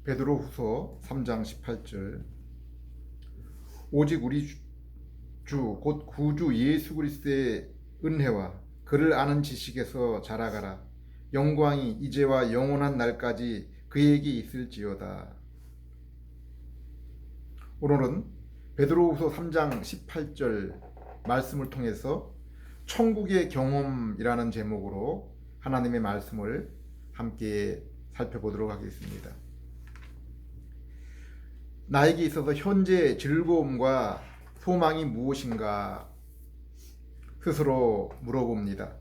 베드로후서 3장 18절 오직 우리 주 곧 구주 예수 그리스도의 은혜와 그를 아는 지식에서 자라가라. 영광이 이제와 영원한 날까지 그에게 있을지어다. 오늘은 베드로후서 3장 18절 말씀을 통해서 천국의 경험이라는 제목으로 하나님의 말씀을 함께 살펴보도록 하겠습니다. 나에게 있어서 현재 즐거움과 소망이 무엇인가 스스로 물어봅니다.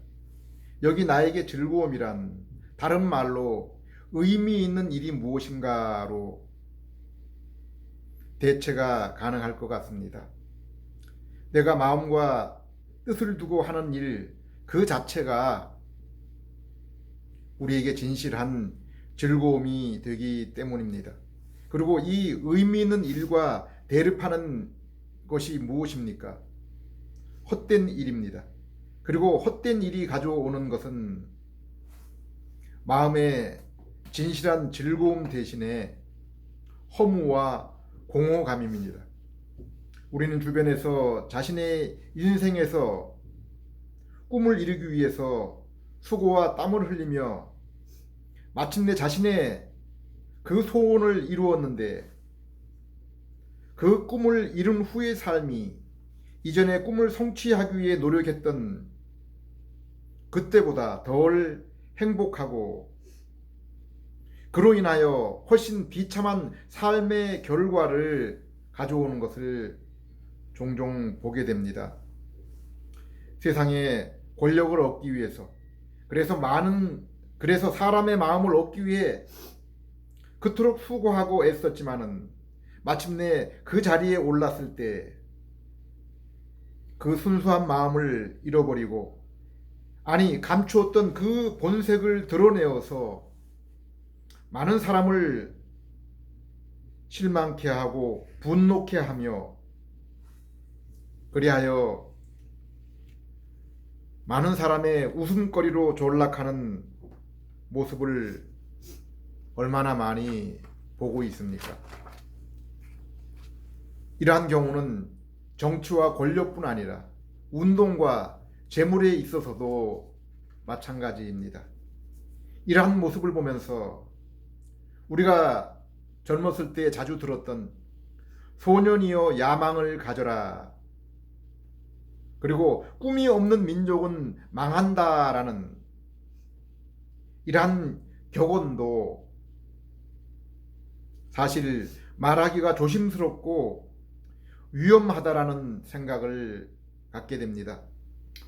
여기 나에게 즐거움이란 다른 말로 의미 있는 일이 무엇인가로 대체가 가능할 것 같습니다. 내가 마음과 뜻을 두고 하는 일 그 자체가 우리에게 진실한 즐거움이 되기 때문입니다. 그리고 이 의미 있는 일과 대립하는 것이 무엇입니까? 헛된 일입니다. 그리고 헛된 일이 가져오는 것은 마음의 진실한 즐거움 대신에 허무와 공허감입니다. 우리는 주변에서 자신의 인생에서 꿈을 이루기 위해서 수고와 땀을 흘리며 마침내 자신의 그 소원을 이루었는데 그 꿈을 이룬 후의 삶이 이전의 꿈을 성취하기 위해 노력했던 그때보다 덜 행복하고 그로 인하여 훨씬 비참한 삶의 결과를 가져오는 것을 종종 보게 됩니다. 세상에 권력을 얻기 위해서 그래서 사람의 마음을 얻기 위해 그토록 수고하고 애썼지만은 마침내 그 자리에 올랐을 때 그 순수한 마음을 잃어버리고 감추었던 그 본색을 드러내어서 많은 사람을 실망케 하고 분노케 하며 그리하여 많은 사람의 웃음거리로 존락하는 모습을 얼마나 많이 보고 있습니까? 이러한 경우는 정치와 권력뿐 아니라 운동과 재물에 있어서도 마찬가지입니다. 이러한 모습을 보면서 우리가 젊었을 때 자주 들었던 소년이여 야망을 가져라, 그리고 꿈이 없는 민족은 망한다라는 이러한 격언도 사실 말하기가 조심스럽고 위험하다라는 생각을 갖게 됩니다.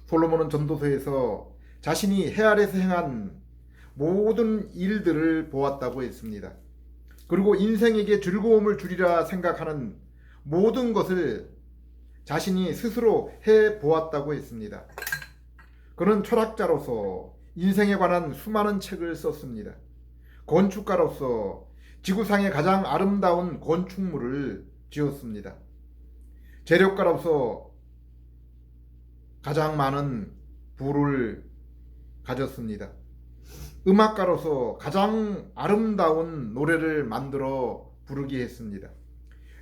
솔로몬은 전도서에서 자신이 해 아래서 행한 모든 일들을 보았다고 했습니다. 그리고 인생에게 즐거움을 주리라 생각하는 모든 것을 자신이 스스로 해 보았다고 했습니다. 그는 철학자로서 인생에 관한 수많은 책을 썼습니다. 건축가로서 지구상의 가장 아름다운 건축물을 지었습니다. 재력가로서 가장 많은 부를 가졌습니다. 음악가로서 가장 아름다운 노래를 만들어 부르게 했습니다.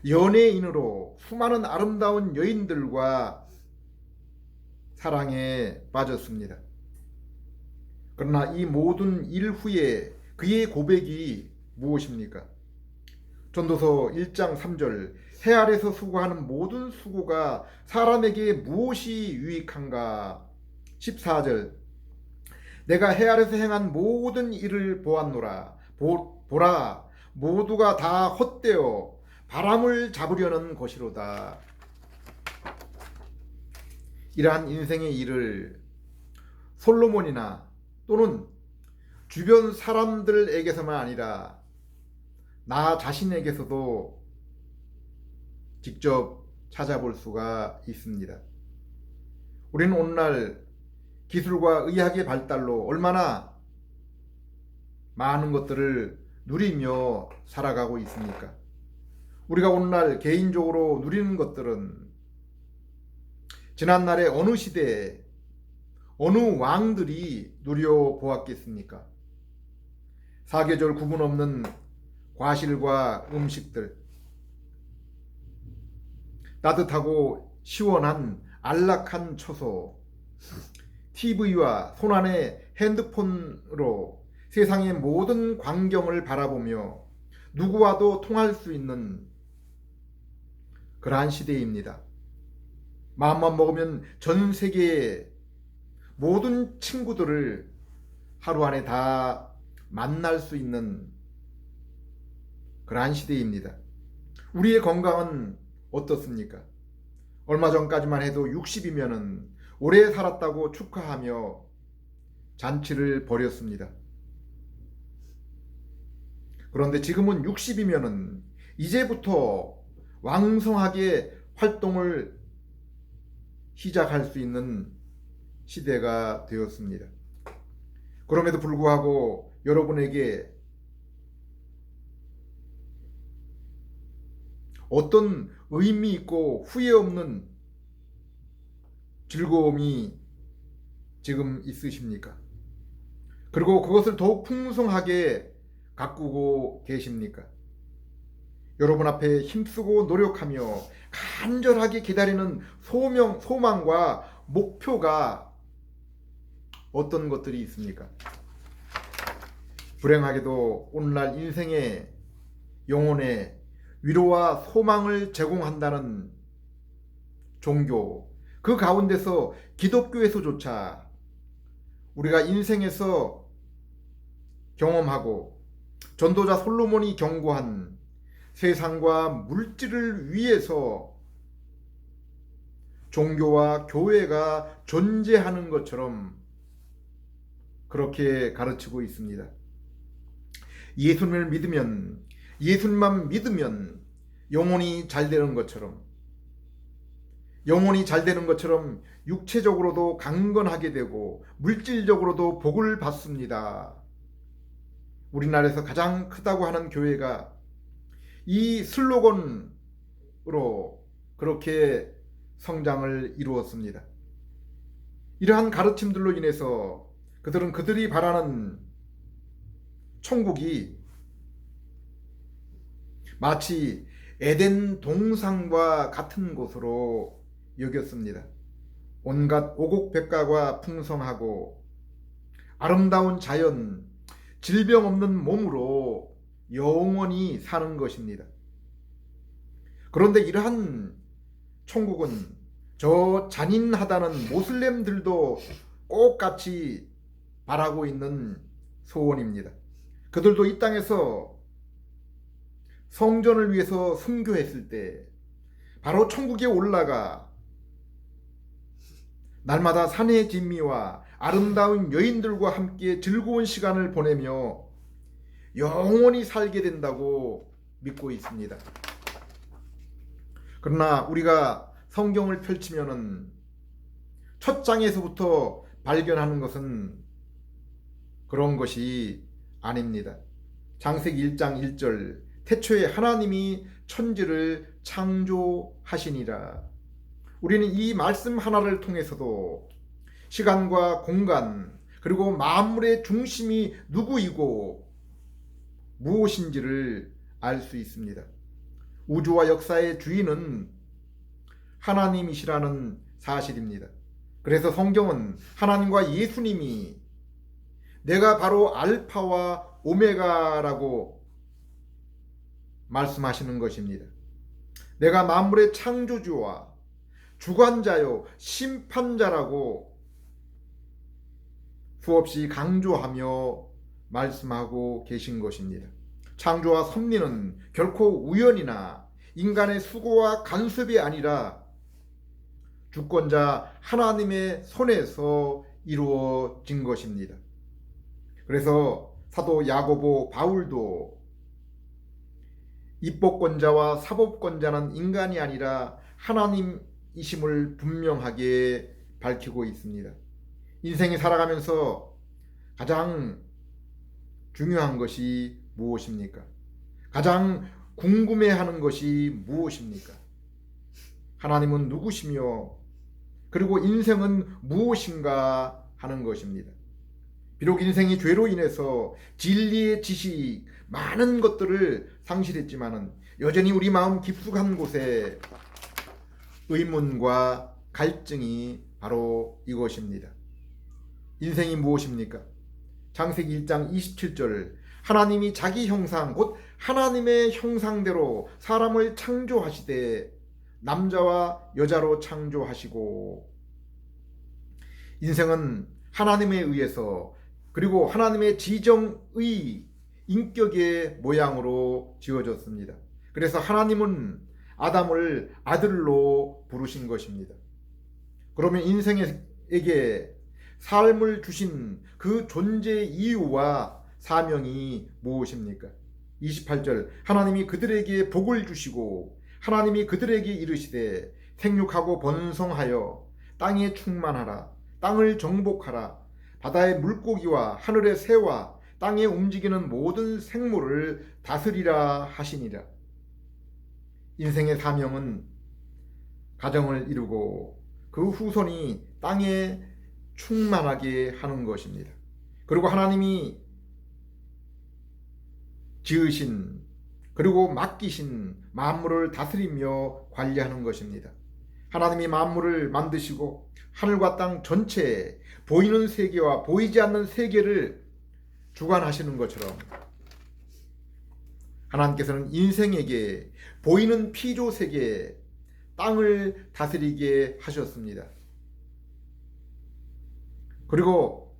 연예인으로 수많은 아름다운 여인들과 사랑에 빠졌습니다. 그러나 이 모든 일 후에 그의 고백이 무엇입니까? 전도서 1장 3절 해 아래서 수고하는 모든 수고가 사람에게 무엇이 유익한가? 14절 내가 해 아래서 행한 모든 일을 보았노라. 보라 모두가 다 헛되어 바람을 잡으려는 것이로다. 이러한 인생의 일을 솔로몬이나 또는 주변 사람들에게서만 아니라 나 자신에게서도 직접 찾아볼 수가 있습니다. 우리는 오늘날 기술과 의학의 발달로 얼마나 많은 것들을 누리며 살아가고 있습니까? 우리가 오늘날 개인적으로 누리는 것들은 지난날의 어느 시대에 어느 왕들이 누려보았겠습니까? 사계절 구분 없는 과실과 음식들, 따뜻하고 시원한 안락한 처소, TV와 손안의 핸드폰으로 세상의 모든 광경을 바라보며 누구와도 통할 수 있는 그러한 시대입니다. 마음만 먹으면 전 세계의 모든 친구들을 하루 안에 다 만날 수 있는 그러한 시대입니다. 우리의 건강은 어떻습니까? 얼마 전까지만 해도 60이면은 오래 살았다고 축하하며 잔치를 벌였습니다. 그런데 지금은 60이면은 이제부터 왕성하게 활동을 시작할 수 있는 시대가 되었습니다. 그럼에도 불구하고 여러분에게 어떤 의미 있고 후회 없는 즐거움이 지금 있으십니까? 그리고 그것을 더욱 풍성하게 가꾸고 계십니까? 여러분 앞에 힘쓰고 노력하며 간절하게 기다리는 소망과 목표가 어떤 것들이 있습니까? 불행하게도 오늘날 인생의 영혼에 위로와 소망을 제공한다는 종교, 그 가운데서 기독교에서조차 우리가 인생에서 경험하고 전도자 솔로몬이 경고한 세상과 물질을 위해서 종교와 교회가 존재하는 것처럼 그렇게 가르치고 있습니다. 예수님만 믿으면 영혼이 잘 되는 것처럼, 육체적으로도 강건하게 되고 물질적으로도 복을 받습니다. 우리나라에서 가장 크다고 하는 교회가 이 슬로건으로 그렇게 성장을 이루었습니다. 이러한 가르침들로 인해서 그들이 바라는 천국이 마치 에덴 동산과 같은 곳으로 여겼습니다. 온갖 오곡백과가 풍성하고 아름다운 자연, 질병 없는 몸으로 영원히 사는 것입니다. 그런데 이러한 천국은 저 잔인하다는 모슬렘들도 꼭 같이 바라고 있는 소원입니다. 그들도 이 땅에서 성전을 위해서 순교했을 때 바로 천국에 올라가 날마다 산의 진미와 아름다운 여인들과 함께 즐거운 시간을 보내며 영원히 살게 된다고 믿고 있습니다. 그러나 우리가 성경을 펼치면은 첫 장에서부터 발견하는 것은 그런 것이 아닙니다. 창세기 1장 1절, 태초에 하나님이 천지를 창조하시니라. 우리는 이 말씀 하나를 통해서도 시간과 공간, 그리고 만물의 중심이 누구이고 무엇인지를 알 수 있습니다. 우주와 역사의 주인은 하나님이시라는 사실입니다. 그래서 성경은 하나님과 예수님이 내가 바로 알파와 오메가라고 말씀하시는 것입니다. 내가 만물의 창조주와 주관자요 심판자라고 수없이 강조하며 말씀하고 계신 것입니다. 창조와 섭리는 결코 우연이나 인간의 수고와 간섭이 아니라 주권자 하나님의 손에서 이루어진 것입니다. 그래서 사도 야고보 바울도 입법권자와 사법권자는 인간이 아니라 하나님이심을 분명하게 밝히고 있습니다. 인생이 살아가면서 가장 중요한 것이 무엇입니까? 가장 궁금해하는 것이 무엇입니까? 하나님은 누구시며 그리고 인생은 무엇인가 하는 것입니다. 비록 인생이 죄로 인해서 진리의 지식, 많은 것들을 상실했지만은 여전히 우리 마음 깊숙한 곳에 의문과 갈증이 바로 이것입니다. 인생이 무엇입니까? 창세기 1장 27절, 하나님이 자기 형상 곧 하나님의 형상대로 사람을 창조하시되 남자와 여자로 창조하시고. 인생은 하나님에 의해서 그리고 하나님의 지정의 인격의 모양으로 지어졌습니다. 그래서 하나님은 아담을 아들로 부르신 것입니다. 그러면 인생에게 삶을 주신 그 존재 이유와 사명이 무엇입니까? 28절, 하나님이 그들에게 복을 주시고 하나님이 그들에게 이르시되 생육하고 번성하여 땅에 충만하라. 땅을 정복하라. 바다의 물고기와 하늘의 새와 땅에 움직이는 모든 생물을 다스리라 하시니라. 인생의 사명은 가정을 이루고 그 후손이 땅에 충만하게 하는 것입니다. 그리고 하나님이 지으신 그리고 맡기신 만물을 다스리며 관리하는 것입니다. 하나님이 만물을 만드시고 하늘과 땅 전체에 보이는 세계와 보이지 않는 세계를 주관하시는 것처럼 하나님께서는 인생에게 보이는 피조 세계 땅을 다스리게 하셨습니다. 그리고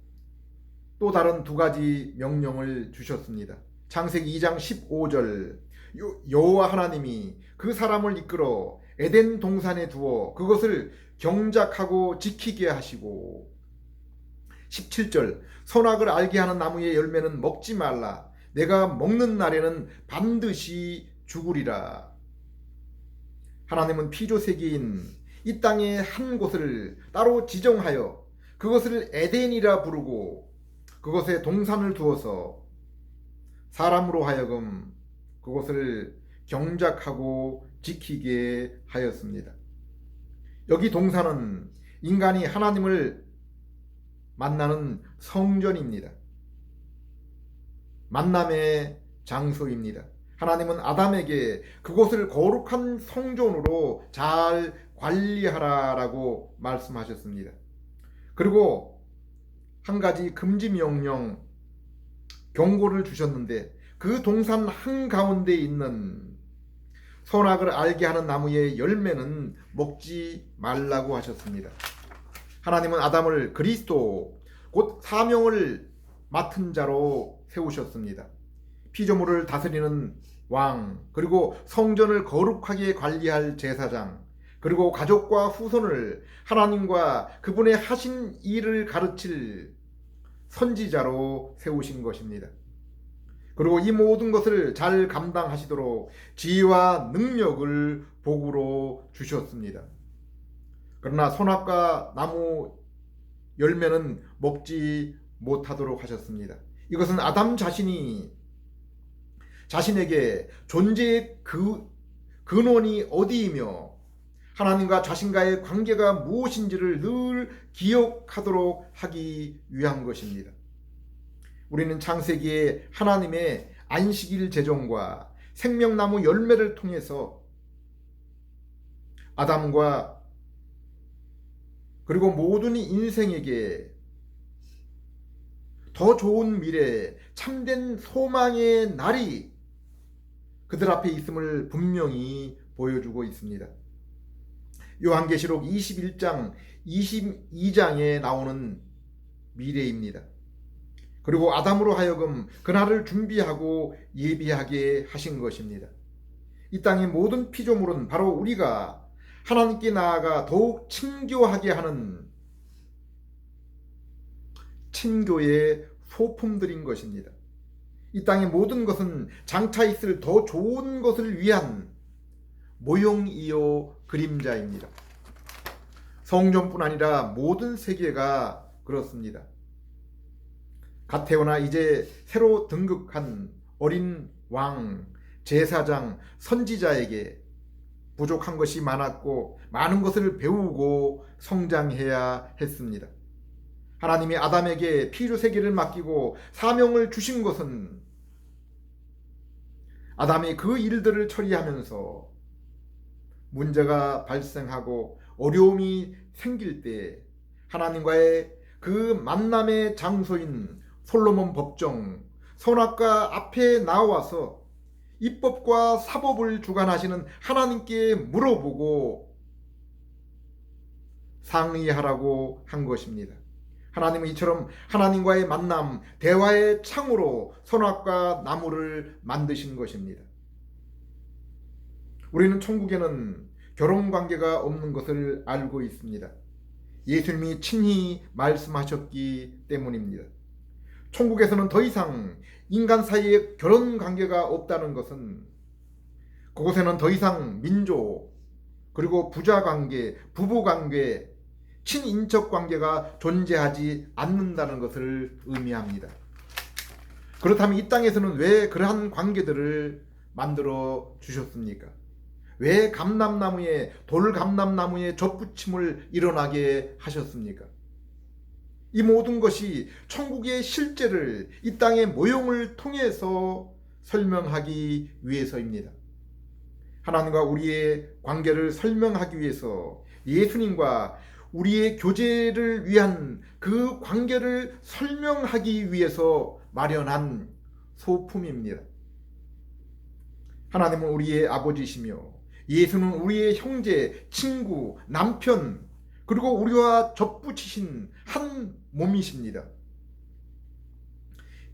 또 다른 두 가지 명령을 주셨습니다. 창세기 2장 15절, 여호와 하나님이 그 사람을 이끌어 에덴 동산에 두어 그것을 경작하고 지키게 하시고. 17절, 선악을 알게 하는 나무의 열매는 먹지 말라. 내가 먹는 날에는 반드시 죽으리라. 하나님은 피조세계인 이 땅의 한 곳을 따로 지정하여 그것을 에덴이라 부르고 그것에 동산을 두어서 사람으로 하여금 그것을 경작하고 지키게 하였습니다. 여기 동산은 인간이 하나님을 만나는 성전입니다. 만남의 장소입니다. 하나님은 아담에게 그곳을 거룩한 성전으로 잘 관리하라라고 말씀하셨습니다. 그리고 한 가지 금지 명령, 경고를 주셨는데 그 동산 한가운데 있는 선악을 알게 하는 나무의 열매는 먹지 말라고 하셨습니다. 하나님은 아담을 그리스도 곧 사명을 맡은 자로 세우셨습니다. 피조물을 다스리는 왕, 그리고 성전을 거룩하게 관리할 제사장, 그리고 가족과 후손을 하나님과 그분의 하신 일을 가르칠 선지자로 세우신 것입니다. 그리고 이 모든 것을 잘 감당하시도록 지혜와 능력을 복으로 주셨습니다. 그러나 선악과 나무 열매는 먹지 못하도록 하셨습니다. 이것은 아담 자신이 자신에게 존재의 근원이 어디이며 하나님과 자신과의 관계가 무엇인지를 늘 기억하도록 하기 위한 것입니다. 우리는 창세기에 하나님의 안식일 제정과 생명나무 열매를 통해서 아담과 그리고 모든 인생에게 더 좋은 미래, 참된 소망의 날이 그들 앞에 있음을 분명히 보여주고 있습니다. 요한계시록 21장, 22장에 나오는 미래입니다. 그리고 아담으로 하여금 그날을 준비하고 예비하게 하신 것입니다. 이 땅의 모든 피조물은 바로 우리가 하나님께 나아가 더욱 친교하게 하는 친교의 소품들인 것입니다. 이 땅의 모든 것은 장차 있을 더 좋은 것을 위한 모형이요 그림자입니다. 성전뿐 아니라 모든 세계가 그렇습니다. 갓 태어나 이제 새로 등극한 어린 왕, 제사장, 선지자에게 부족한 것이 많았고 많은 것을 배우고 성장해야 했습니다. 하나님이 아담에게 피조 세계를 맡기고 사명을 주신 것은 아담이 그 일들을 처리하면서 문제가 발생하고 어려움이 생길 때 하나님과의 그 만남의 장소인 솔로몬 법정 선악과 앞에 나와서 입법과 사법을 주관하시는 하나님께 물어보고 상의하라고 한 것입니다. 하나님은 이처럼 하나님과의 만남, 대화의 창으로 선악과 나무를 만드신 것입니다. 우리는 천국에는 결혼관계가 없는 것을 알고 있습니다. 예수님이 친히 말씀하셨기 때문입니다. 천국에서는 더 이상 인간 사이에 결혼관계가 없다는 것은 그곳에는 더 이상 민족, 그리고 부자관계, 부부관계, 친인척관계가 존재하지 않는다는 것을 의미합니다. 그렇다면 이 땅에서는 왜 그러한 관계들을 만들어 주셨습니까? 왜 돌감람나무에 젖붙임을 일어나게 하셨습니까? 이 모든 것이 천국의 실제를 이 땅의 모형을 통해서 설명하기 위해서입니다. 하나님과 우리의 관계를 설명하기 위해서 예수님과 우리의 교제를 위한 그 관계를 설명하기 위해서 마련한 소품입니다. 하나님은 우리의 아버지시며 예수는 우리의 형제, 친구, 남편, 그리고 우리와 접붙이신 한 몸이십니다.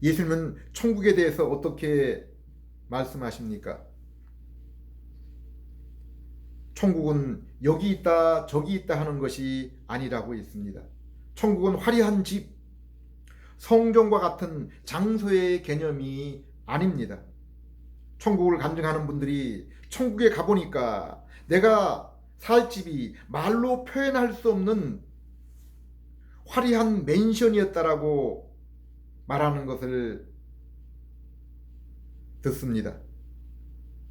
예수님은 천국에 대해서 어떻게 말씀하십니까? 천국은 여기 있다 저기 있다 하는 것이 아니라고 했습니다. 천국은 화려한 집, 성전과 같은 장소의 개념이 아닙니다. 천국을 간증하는 분들이 천국에 가보니까 내가 살 집이 말로 표현할 수 없는 화려한 맨션이었다라고 말하는 것을 듣습니다.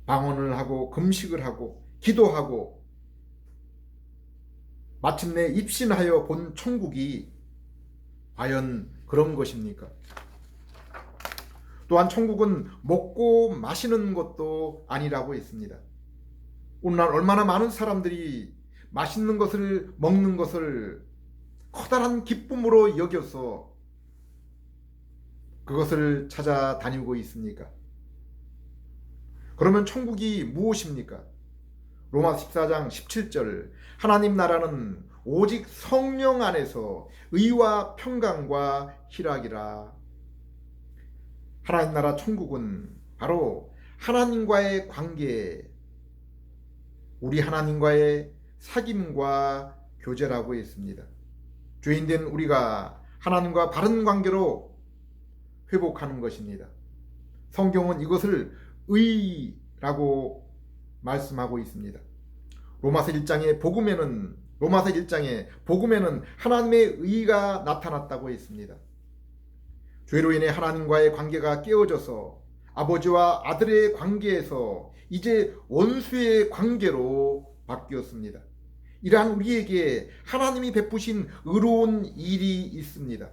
방언을 하고 금식을 하고 기도하고 마침내 입신하여 본 천국이 과연 그런 것입니까? 또한 천국은 먹고 마시는 것도 아니라고 했습니다. 오늘날 얼마나 많은 사람들이 맛있는 것을 먹는 것을 커다란 기쁨으로 여겨서 그것을 찾아다니고 있습니까? 그러면 천국이 무엇입니까? 로마 14장 17절 하나님 나라는 오직 성령 안에서 의와 평강과 희락이라. 하나님 나라 천국은 바로 하나님과의 관계, 우리 하나님과의 사귐과 교제라고 했습니다. 죄인된 우리가 하나님과 바른 관계로 회복하는 것입니다. 성경은 이것을 의라고 말씀하고 있습니다. 로마서 1장의 복음에는 하나님의 의가 나타났다고 했습니다. 죄로 인해 하나님과의 관계가 깨어져서 아버지와 아들의 관계에서 이제 원수의 관계로 바뀌었습니다. 이러한 우리에게 하나님이 베푸신 의로운 일이 있습니다.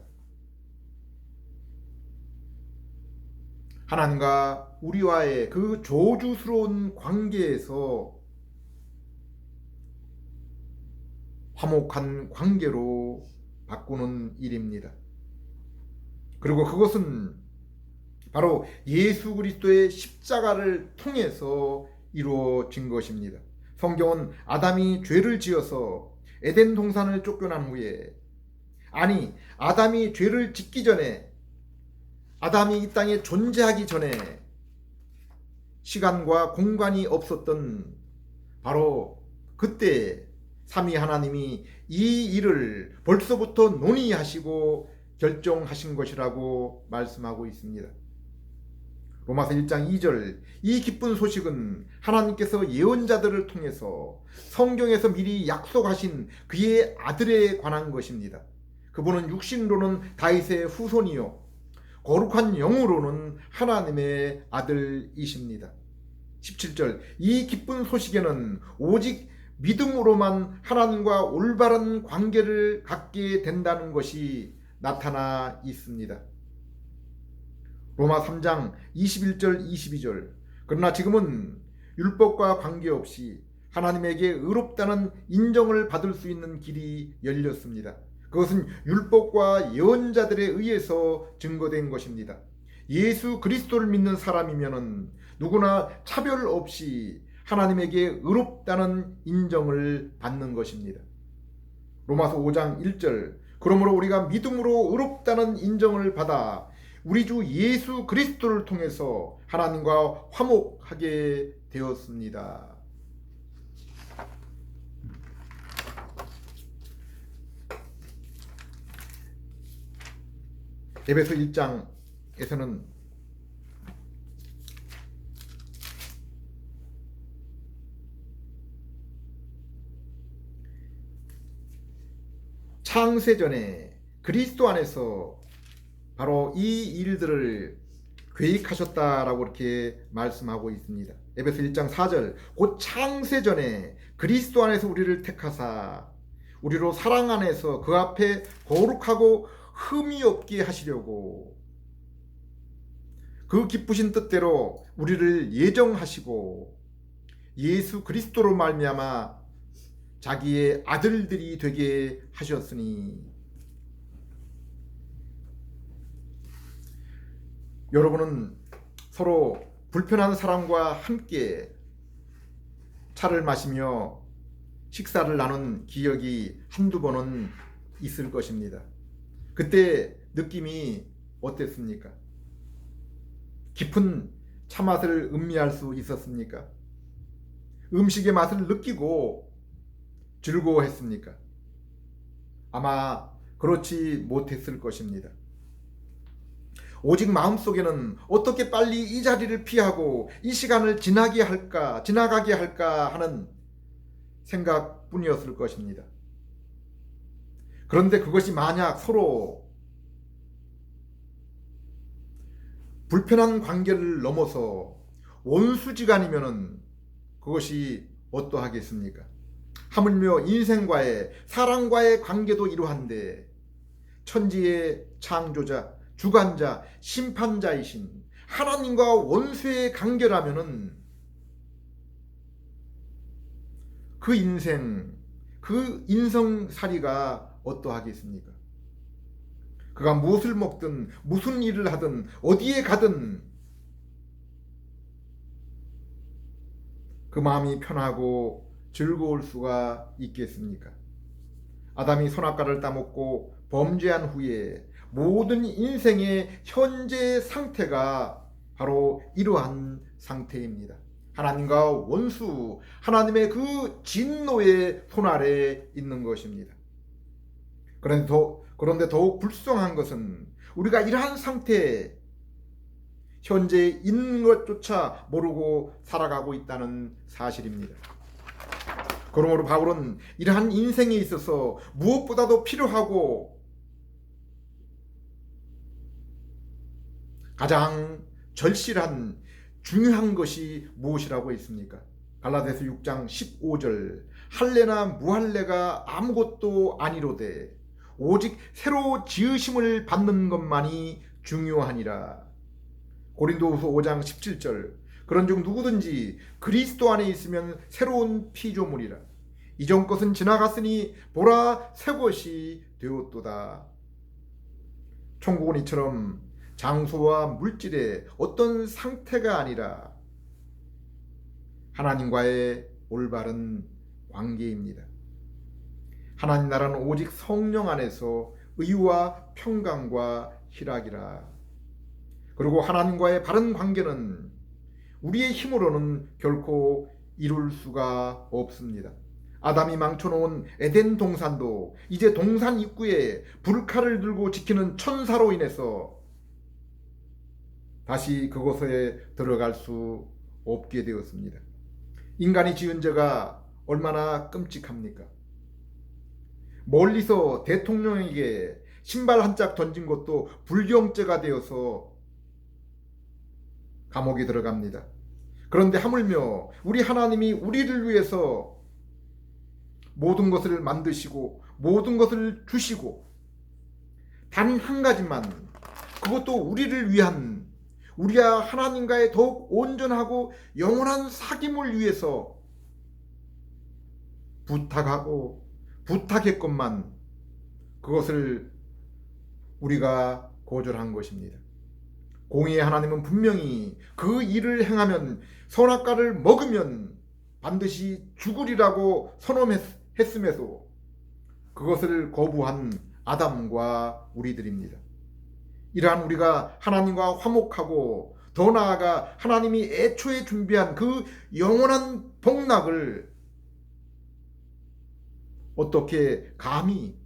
하나님과 우리와의 그 저주스러운 관계에서 화목한 관계로 바꾸는 일입니다. 그리고 그것은 바로 예수 그리스도의 십자가를 통해서 이루어진 것입니다. 성경은 아담이 죄를 지어서 에덴 동산을 쫓겨난 후에, 아담이 죄를 짓기 전에, 아담이 이 땅에 존재하기 전에 시간과 공간이 없었던 바로 그때 삼위 하나님이 이 일을 벌써부터 논의하시고 결정하신 것이라고 말씀하고 있습니다. 로마서 1장 2절 이 기쁜 소식은 하나님께서 예언자들을 통해서 성경에서 미리 약속하신 그의 아들에 관한 것입니다. 그분은 육신으로는 다윗의 후손이요 거룩한 영으로는 하나님의 아들이십니다. 17절 이 기쁜 소식에는 오직 믿음으로만 하나님과 올바른 관계를 갖게 된다는 것이 나타나 있습니다. 로마 3장 21절 22절 그러나 지금은 율법과 관계없이 하나님에게 의롭다는 인정을 받을 수 있는 길이 열렸습니다. 그것은 율법과 예언자들에 의해서 증거된 것입니다. 예수 그리스도를 믿는 사람이면은 누구나 차별 없이 하나님에게 의롭다는 인정을 받는 것입니다. 로마서 5장 1절, 그러므로 우리가 믿음으로 의롭다는 인정을 받아 우리 주 예수 그리스도를 통해서 하나님과 화목하게 되었습니다. 에베소 1장에서는 창세전에 그리스도 안에서 바로 이 일들을 계획하셨다라고 이렇게 말씀하고 있습니다. 에베소 1장 4절, 곧 창세전에 그리스도 안에서 우리를 택하사 우리로 사랑 안에서 그 앞에 거룩하고 흠이 없게 하시려고 그 기쁘신 뜻대로 우리를 예정하시고 예수 그리스도로 말미암아 자기의 아들들이 되게 하셨으니. 여러분은 서로 불편한 사람과 함께 차를 마시며 식사를 나눈 기억이 한두 번은 있을 것입니다. 그때 느낌이 어땠습니까? 깊은 차맛을 음미할 수 있었습니까? 음식의 맛을 느끼고 즐거워했습니까? 아마 그렇지 못했을 것입니다. 오직 마음속에는 어떻게 빨리 이 자리를 피하고 이 시간을 지나가게 할까 하는 생각뿐이었을 것입니다. 그런데 그것이 만약 서로 불편한 관계를 넘어서 원수지간이면은 그것이 어떠하겠습니까? 하물며 인생과의 사랑과의 관계도 이러한데 천지의 창조자, 주관자, 심판자이신 하나님과 원수의 관계라면은 그 인생살이가 어떠하겠습니까? 그가 무엇을 먹든 무슨 일을 하든 어디에 가든 그 마음이 편하고 즐거울 수가 있겠습니까? 아담이 선악과를 따먹고 범죄한 후에 모든 인생의 현재 상태가 바로 이러한 상태입니다. 하나님과 원수, 하나님의 그 진노의 손 아래 있는 것입니다. 그런데 더욱 불쌍한 것은 우리가 이러한 상태에 현재 있는 것조차 모르고 살아가고 있다는 사실입니다. 그러므로 바울은 이러한 인생에 있어서 무엇보다도 필요하고 가장 절실한 중요한 것이 무엇이라고 했습니까? 갈라디아서 6장 15절, 할례나 무할례가 아무것도 아니로되 오직 새로 지으심을 받는 것만이 중요하니라. 고린도후서 5장 17절, 그런즉 누구든지 그리스도 안에 있으면 새로운 피조물이라. 이전 것은 지나갔으니 보라 새 것이 되었도다. 천국은 이처럼 장소와 물질의 어떤 상태가 아니라 하나님과의 올바른 관계입니다. 하나님 나라는 오직 성령 안에서 의와 평강과 희락이라. 그리고 하나님과의 바른 관계는 우리의 힘으로는 결코 이룰 수가 없습니다. 아담이 망쳐놓은 에덴 동산도 이제 동산 입구에 불칼을 들고 지키는 천사로 인해서 다시 그곳에 들어갈 수 없게 되었습니다. 인간이 지은 죄가 얼마나 끔찍합니까? 멀리서 대통령에게 신발 한 짝 던진 것도 불경죄가 되어서 감옥에 들어갑니다. 그런데 하물며 우리 하나님이 우리를 위해서 모든 것을 만드시고 모든 것을 주시고 단 한 가지만, 그것도 우리를 위한 우리가 하나님과의 더욱 온전하고 영원한 사귐을 위해서 부탁하고 부탁했건만 그것을 우리가 거절한 것입니다. 공의의 하나님은 분명히 그 일을 행하면 선악과를 먹으면 반드시 죽으리라고 선언했음에도 그것을 거부한 아담과 우리들입니다. 이러한 우리가 하나님과 화목하고 더 나아가 하나님이 애초에 준비한 그 영원한 복락을 어떻게 감히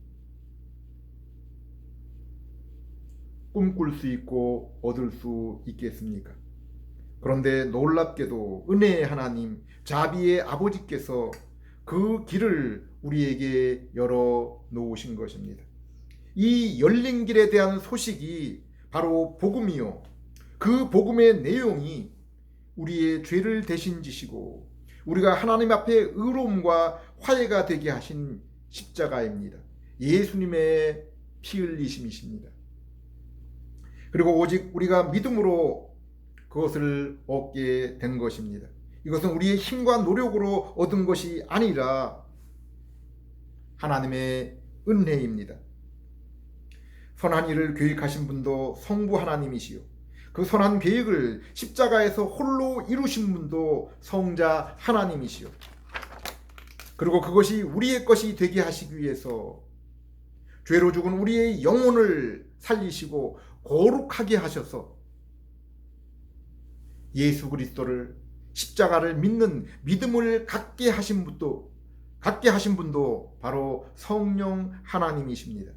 꿈꿀 수 있고 얻을 수 있겠습니까? 그런데 놀랍게도 은혜의 하나님, 자비의 아버지께서 그 길을 우리에게 열어 놓으신 것입니다. 이 열린 길에 대한 소식이 바로 복음이요, 그 복음의 내용이 우리의 죄를 대신 지시고 우리가 하나님 앞에 의로움과 화해가 되게 하신 십자가입니다. 예수님의 피 흘리심이십니다. 그리고 오직 우리가 믿음으로 그것을 얻게 된 것입니다. 이것은 우리의 힘과 노력으로 얻은 것이 아니라 하나님의 은혜입니다. 선한 일을 계획하신 분도 성부 하나님이시요, 그 선한 계획을 십자가에서 홀로 이루신 분도 성자 하나님이시요, 그리고 그것이 우리의 것이 되게 하시기 위해서 죄로 죽은 우리의 영혼을 살리시고 거룩하게 하셔서 예수 그리스도를, 십자가를 믿는 믿음을 갖게 하신 분도 바로 성령 하나님이십니다.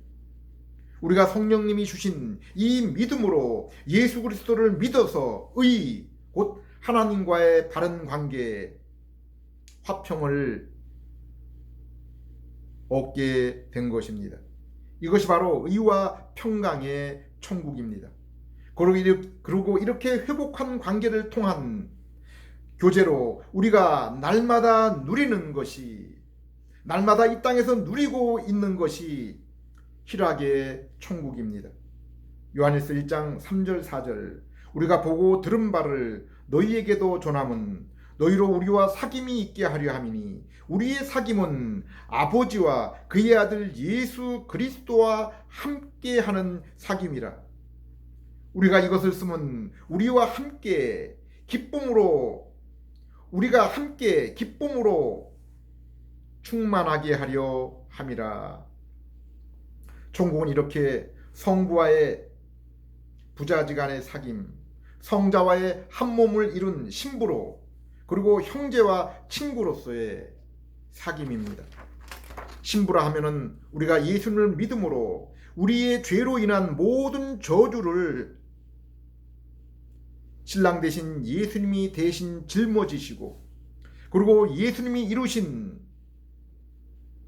우리가 성령님이 주신 이 믿음으로 예수 그리스도를 믿어서 곧 하나님과의 바른 관계, 화평을 얻게 된 것입니다. 이것이 바로 의와 평강의 천국입니다. 그리고 이렇게 회복한 관계를 통한 교제로 우리가 날마다 누리는 것이, 날마다 이 땅에서 누리고 있는 것이 희락의 천국입니다. 요한일서 1장 3절 4절, 우리가 보고 들은 바를 너희에게도 전함은 너희로 우리와 사귐이 있게 하려 함이니 우리의 사귐은 아버지와 그의 아들 예수 그리스도와 함께하는 사귐이라. 우리가 이것을 쓰면 우리가 함께 기쁨으로 충만하게 하려 함이라. 천국은 이렇게 성부와의 부자지간의 사귐, 성자와의 한 몸을 이룬 신부로, 그리고 형제와 친구로서의 사귐입니다. 신부라 하면은 우리가 예수님을 믿음으로 우리의 죄로 인한 모든 저주를 신랑 되신 예수님이 대신 짊어지시고, 그리고 예수님이 이루신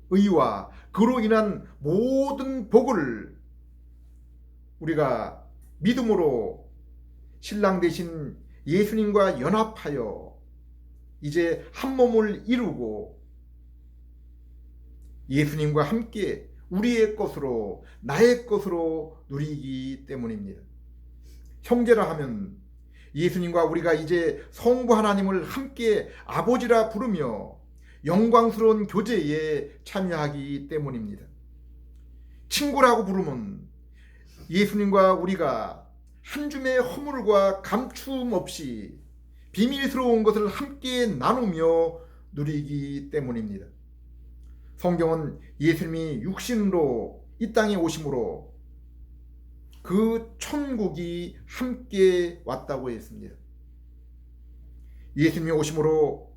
의와 그로 인한 모든 복을 우리가 믿음으로 신랑 되신 예수님과 연합하여 이제 한 몸을 이루고 예수님과 함께 우리의 것으로, 나의 것으로 누리기 때문입니다. 형제라 하면 예수님과 우리가 이제 성부 하나님을 함께 아버지라 부르며 영광스러운 교제에 참여하기 때문입니다. 친구라고 부르면 예수님과 우리가 한 줌의 허물과 감춤 없이 비밀스러운 것을 함께 나누며 누리기 때문입니다. 성경은 예수님이 육신으로 이 땅에 오심으로 그 천국이 함께 왔다고 했습니다. 예수님이 오심으로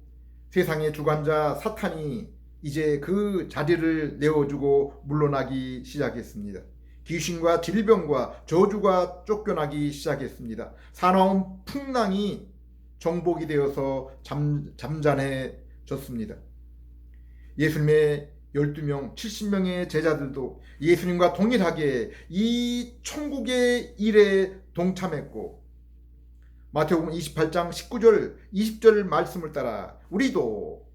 세상의 주관자 사탄이 이제 그 자리를 내어주고 물러나기 시작했습니다. 귀신과 질병과 저주가 쫓겨나기 시작했습니다. 사나운 풍랑이 정복이 되어서 잠잠해졌습니다. 예수님의 12명, 70명의 제자들도 예수님과 동일하게 이 천국의 일에 동참했고, 마태복음 28장 19절 20절 말씀을 따라 우리도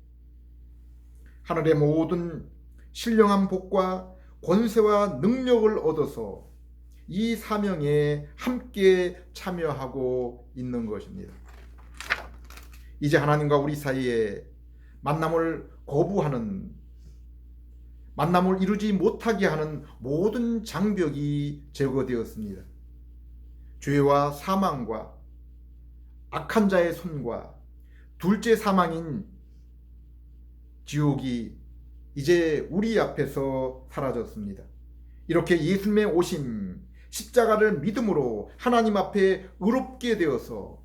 하늘의 모든 신령한 복과 권세와 능력을 얻어서 이 사명에 함께 참여하고 있는 것입니다. 이제 하나님과 우리 사이에 만남을 거부하는, 만남을 이루지 못하게 하는 모든 장벽이 제거되었습니다. 죄와 사망과 악한 자의 손과 둘째 사망인 지옥이 이제 우리 앞에서 사라졌습니다. 이렇게 예수님의 오심, 십자가를 믿음으로 하나님 앞에 의롭게 되어서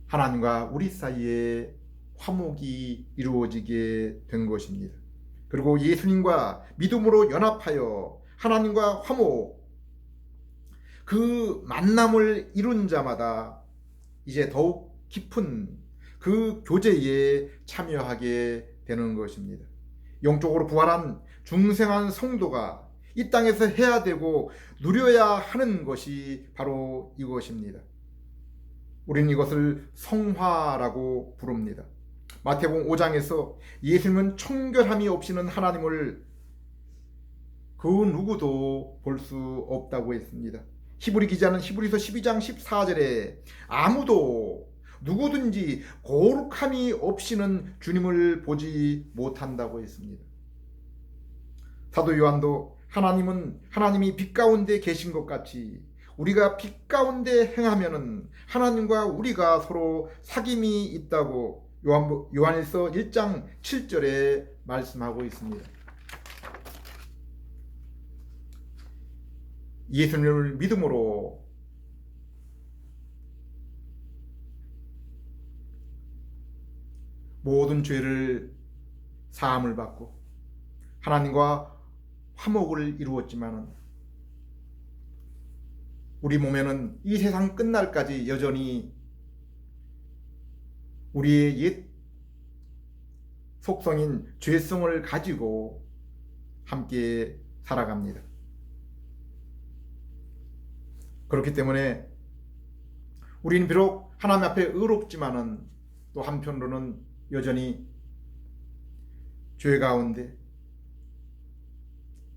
하나님과 우리 사이에 화목이 이루어지게 된 것입니다. 그리고 예수님과 믿음으로 연합하여 하나님과 화목, 그 만남을 이룬 자마다 이제 더욱 깊은 그 교제에 참여하게 되는 것입니다. 영적으로 부활한 중생한 성도가 이 땅에서 해야 되고 누려야 하는 것이 바로 이것입니다. 우리는 이것을 성화라고 부릅니다. 마태복음 5장에서 예수님은 청결함이 없이는 하나님을 그 누구도 볼 수 없다고 했습니다. 히브리 기자는 히브리서 12장 14절에 아무도 누구든지 거룩함이 없이는 주님을 보지 못한다고 했습니다. 사도 요한도 하나님이 빛 가운데 계신 것 같이 우리가 빛 가운데 행하면은 하나님과 우리가 서로 사귐이 있다고 요한일서 1장 7절에 말씀하고 있습니다. 예수님을 믿음으로 모든 죄를 사함을 받고 하나님과 화목을 이루었지만 우리 몸에는 이 세상 끝날까지 여전히 우리의 옛 속성인 죄성을 가지고 함께 살아갑니다. 그렇기 때문에 우리는 비록 하나님 앞에 의롭지만은 또 한편으로는 여전히 죄 가운데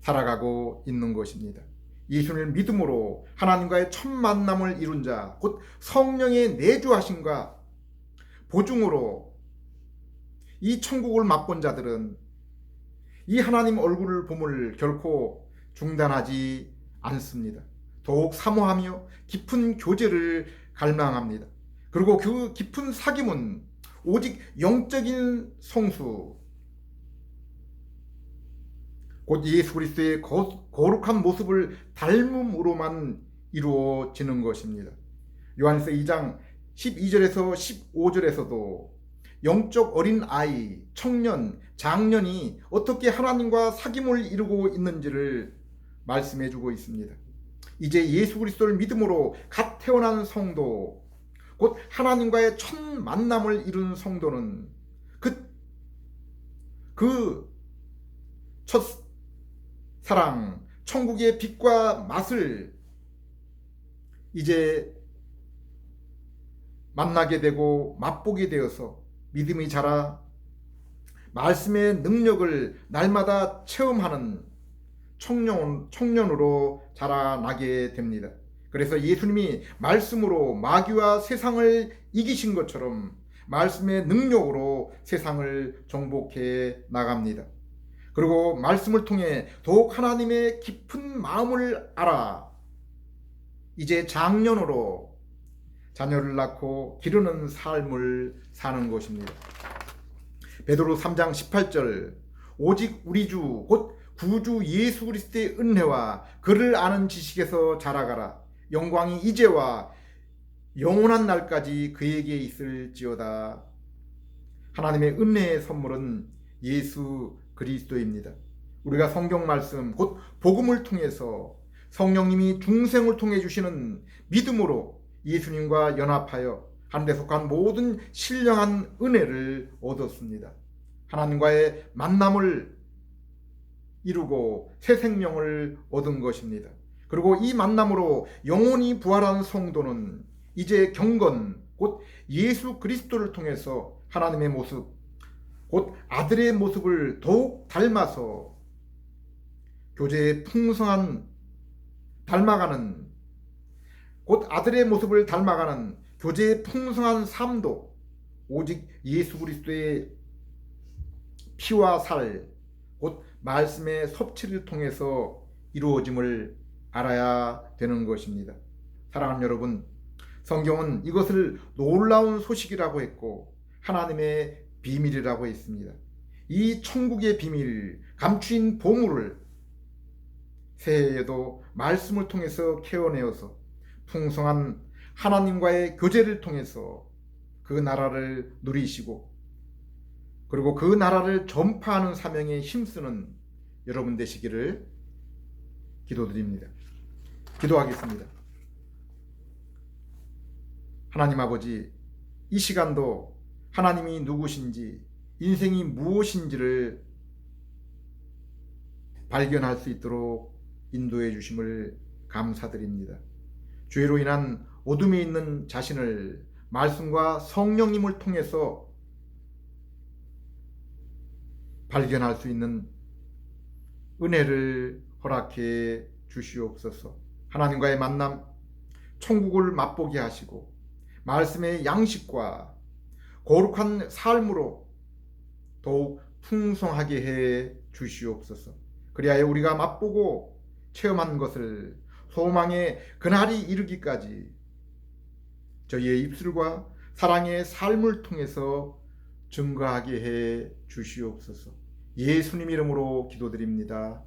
살아가고 있는 것입니다. 예수님을 믿음으로 하나님과의 첫 만남을 이룬 자, 곧 성령의 내주하심과 보증으로 이 천국을 맛본 자들은 이 하나님 얼굴을 봄을 결코 중단하지 않습니다. 더욱 사모하며 깊은 교제를 갈망합니다. 그리고 그 깊은 사귐은 오직 영적인 성수, 곧 예수 그리스도의 거룩한 모습을 닮음으로만 이루어지는 것입니다. 요한일서 2장 12절에서 15절에서도 영적 어린 아이, 청년, 장년이 어떻게 하나님과 사귐을 이루고 있는지를 말씀해 주고 있습니다. 이제 예수 그리스도를 믿음으로 갓 태어난 성도, 곧 하나님과의 첫 만남을 이룬 성도는 그 첫 사랑, 천국의 빛과 맛을 이제 만나게 되고 맛보게 되어서 믿음이 자라 말씀의 능력을 날마다 체험하는 청년으로 자라나게 됩니다. 그래서 예수님이 말씀으로 마귀와 세상을 이기신 것처럼 말씀의 능력으로 세상을 정복해 나갑니다. 그리고 말씀을 통해 더욱 하나님의 깊은 마음을 알아 이제 장년으로 자녀를 낳고 기르는 삶을 사는 것입니다. 베드로 3장 18절 오직 우리 주 곧 구주 예수 그리스도의 은혜와 그를 아는 지식에서 자라가라. 영광이 이제와 영원한 날까지 그에게 있을지어다. 하나님의 은혜의 선물은 예수 그리스도입니다. 우리가 성경 말씀 곧 복음을 통해서 성령님이 중생을 통해 주시는 믿음으로 예수님과 연합하여 하늘에 속한 모든 신령한 은혜를 얻었습니다. 하나님과의 만남을 이루고 새 생명을 얻은 것입니다. 그리고 이 만남으로 영원히 부활한 성도는 이제 경건 곧 예수 그리스도를 통해서 하나님의 모습 곧 아들의 모습을 더욱 닮아서 교제의 풍성한 닮아가는, 곧 아들의 모습을 닮아가는 교제의 풍성한 삶도 오직 예수 그리스도의 피와 살, 곧 말씀의 섭취를 통해서 이루어짐을 알아야 되는 것입니다. 사랑하는 여러분, 성경은 이것을 놀라운 소식이라고 했고 하나님의 비밀이라고 했습니다. 이 천국의 비밀, 감추인 보물을 새해에도 말씀을 통해서 캐어내어서 풍성한 하나님과의 교제를 통해서 그 나라를 누리시고 그리고 그 나라를 전파하는 사명에 힘쓰는 여러분 되시기를 기도드립니다. 기도하겠습니다. 하나님 아버지, 이 시간도 하나님이 누구신지, 인생이 무엇인지를 발견할 수 있도록 인도해 주심을 감사드립니다. 죄로 인한 어둠에 있는 자신을 말씀과 성령님을 통해서 발견할 수 있는 은혜를 허락해 주시옵소서. 하나님과의 만남, 천국을 맛보게 하시고 말씀의 양식과 거룩한 삶으로 더욱 풍성하게 해 주시옵소서. 그리하여 우리가 맛보고 체험한 것을 소망의 그날이 이르기까지 저희의 입술과 사랑의 삶을 통해서 증거하게 해 주시옵소서. 예수님 이름으로 기도드립니다.